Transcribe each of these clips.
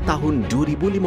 tahun 2015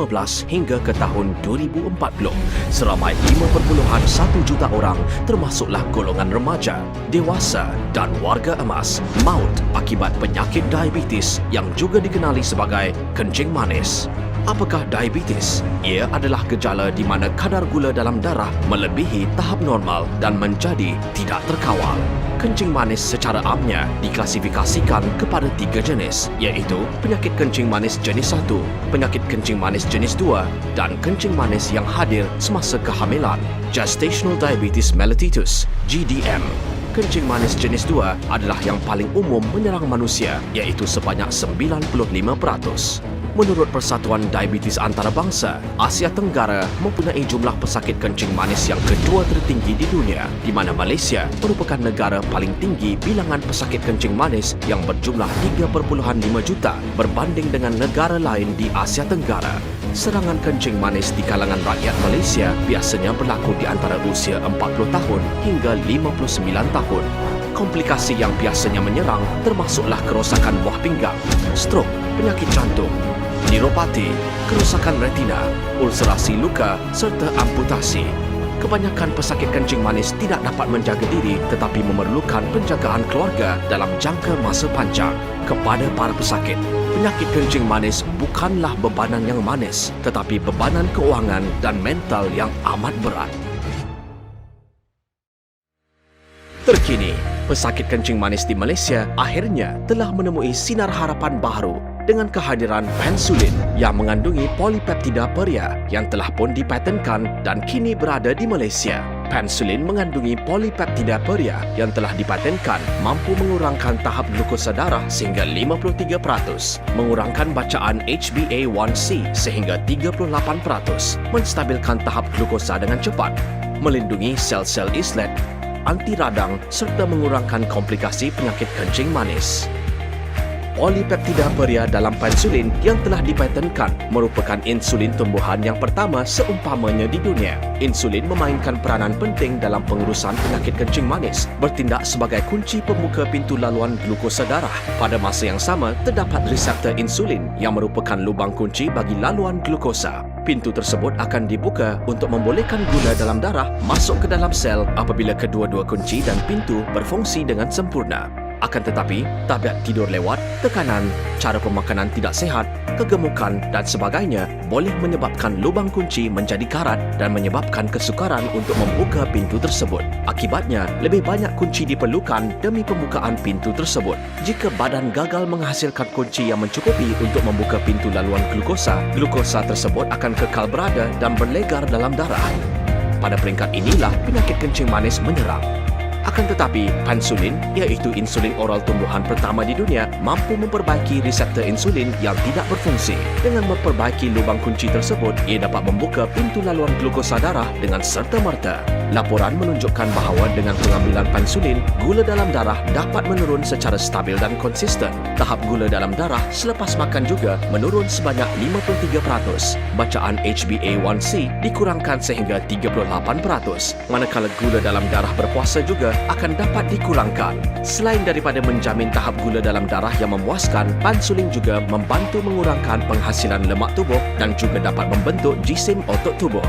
hingga ke tahun 2040, seramai 5.1 juta orang termasuklah golongan remaja, dewasa dan warga emas maut akibat penyakit diabetes yang juga dikenali sebagai kencing manis. Apakah diabetes? Ia adalah gejala di mana kadar gula dalam darah melebihi tahap normal dan menjadi tidak terkawal. Kencing manis secara amnya diklasifikasikan kepada 3 jenis, iaitu penyakit kencing manis jenis 1, penyakit kencing manis jenis 2 dan kencing manis yang hadir semasa kehamilan, gestational diabetes mellitus, GDM. Kencing manis jenis 2 adalah yang paling umum menyerang manusia, iaitu sebanyak 95%. Menurut Persatuan Diabetes Antarabangsa, Asia Tenggara mempunyai jumlah pesakit kencing manis yang kedua tertinggi di dunia, di mana Malaysia merupakan negara paling tinggi bilangan pesakit kencing manis yang berjumlah 3.5 juta berbanding dengan negara lain di Asia Tenggara. Serangan kencing manis di kalangan rakyat Malaysia biasanya berlaku di antara usia 40 tahun hingga 59 tahun. Komplikasi yang biasanya menyerang termasuklah kerosakan buah pinggang, strok, penyakit jantung, neuropati, kerosakan retina, ulcerasi luka serta amputasi. Kebanyakan pesakit kencing manis tidak dapat menjaga diri tetapi memerlukan penjagaan keluarga dalam jangka masa panjang. Kepada para pesakit, penyakit kencing manis bukanlah bebanan yang manis tetapi bebanan keuangan dan mental yang amat berat. Terkini, pesakit kencing manis di Malaysia akhirnya telah menemui sinar harapan baru dengan kehadiran pensulin yang mengandungi polipeptida peria yang telah pun dipatenkan dan kini berada di Malaysia. Pensulin mengandungi polipeptida peria yang telah dipatenkan mampu mengurangkan tahap glukosa darah sehingga 53%, mengurangkan bacaan HbA1c sehingga 38%, menstabilkan tahap glukosa dengan cepat, melindungi sel-sel islet, anti radang serta mengurangkan komplikasi penyakit kencing manis. Polipeptida peria dalam pensulin yang telah dipatenkan merupakan insulin tumbuhan yang pertama seumpamanya di dunia. Insulin memainkan peranan penting dalam pengurusan penyakit kencing manis, bertindak sebagai kunci pembuka pintu laluan glukosa darah. Pada masa yang sama, terdapat reseptor insulin yang merupakan lubang kunci bagi laluan glukosa. Pintu tersebut akan dibuka untuk membolehkan gula dalam darah masuk ke dalam sel apabila kedua-dua kunci dan pintu berfungsi dengan sempurna. Akan tetapi, tabiat tidur lewat, tekanan, cara pemakanan tidak sihat, kegemukan dan sebagainya boleh menyebabkan lubang kunci menjadi karat dan menyebabkan kesukaran untuk membuka pintu tersebut. Akibatnya, lebih banyak kunci diperlukan demi pembukaan pintu tersebut. Jika badan gagal menghasilkan kunci yang mencukupi untuk membuka pintu laluan glukosa, glukosa tersebut akan kekal berada dan berlegar dalam darah. Pada peringkat inilah penyakit kencing manis menyerang. Akan tetapi, pensulin, iaitu insulin oral tumbuhan pertama di dunia, mampu memperbaiki reseptor insulin yang tidak berfungsi. Dengan memperbaiki lubang kunci tersebut, ia dapat membuka pintu laluan glukosa darah dengan serta-merta. Laporan menunjukkan bahawa dengan pengambilan pensulin, gula dalam darah dapat menurun secara stabil dan konsisten. Tahap gula dalam darah selepas makan juga menurun sebanyak 53%. Bacaan HbA1c dikurangkan sehingga 38%, manakala gula dalam darah berpuasa juga akan dapat dikurangkan. Selain daripada menjamin tahap gula dalam darah yang memuaskan, pensulin juga membantu mengurangkan penghasilan lemak tubuh dan juga dapat membentuk jisim otot tubuh.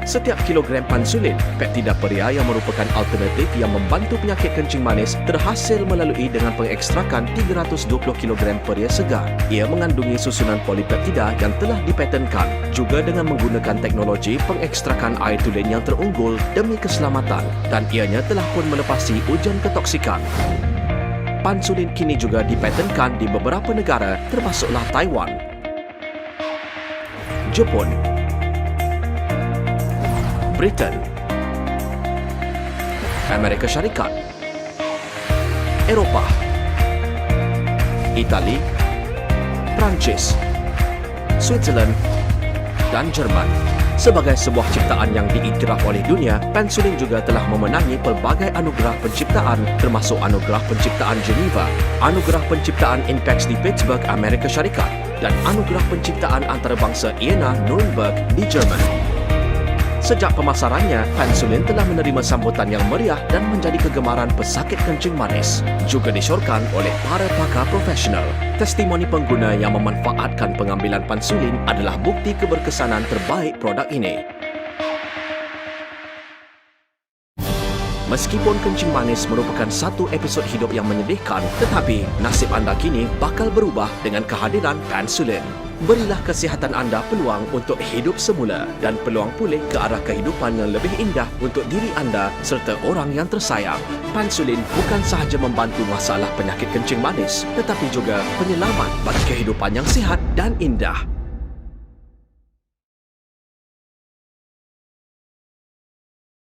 Setiap kilogram pensulin, peptida peria yang merupakan alternatif yang membantu penyakit kencing manis terhasil melalui dengan pengekstrakan 320 kg peria segar. Ia mengandungi susunan polipeptida yang telah dipatenkan, juga dengan menggunakan teknologi pengekstrakan air tulen yang terunggul demi keselamatan, dan ianya telah pun melepasi ujian ketoksikan. Pensulin kini juga dipatenkan di beberapa negara termasuklah Taiwan, Jepun, Britain, Amerika Syarikat, Eropah, Itali, Perancis, Switzerland dan Jerman. Sebagai sebuah ciptaan yang diiktiraf oleh dunia, pensulin juga telah memenangi pelbagai anugerah penciptaan termasuk anugerah penciptaan Geneva, anugerah penciptaan Inpex di Pittsburgh, Amerika Syarikat dan anugerah penciptaan antarabangsa IANA Nuremberg di Jerman. Sejak pemasarannya, Pansulin telah menerima sambutan yang meriah dan menjadi kegemaran pesakit kencing manis. Juga disyorkan oleh para pakar profesional. Testimoni pengguna yang memanfaatkan pengambilan Pansulin adalah bukti keberkesanan terbaik produk ini. Meskipun kencing manis merupakan satu episod hidup yang menyedihkan, tetapi nasib anda kini bakal berubah dengan kehadiran Pansulin. Berilah kesihatan anda peluang untuk hidup semula dan peluang pulih ke arah kehidupan yang lebih indah untuk diri anda serta orang yang tersayang. Pansulin bukan sahaja membantu masalah penyakit kencing manis, tetapi juga penyelamat bagi kehidupan yang sihat dan indah.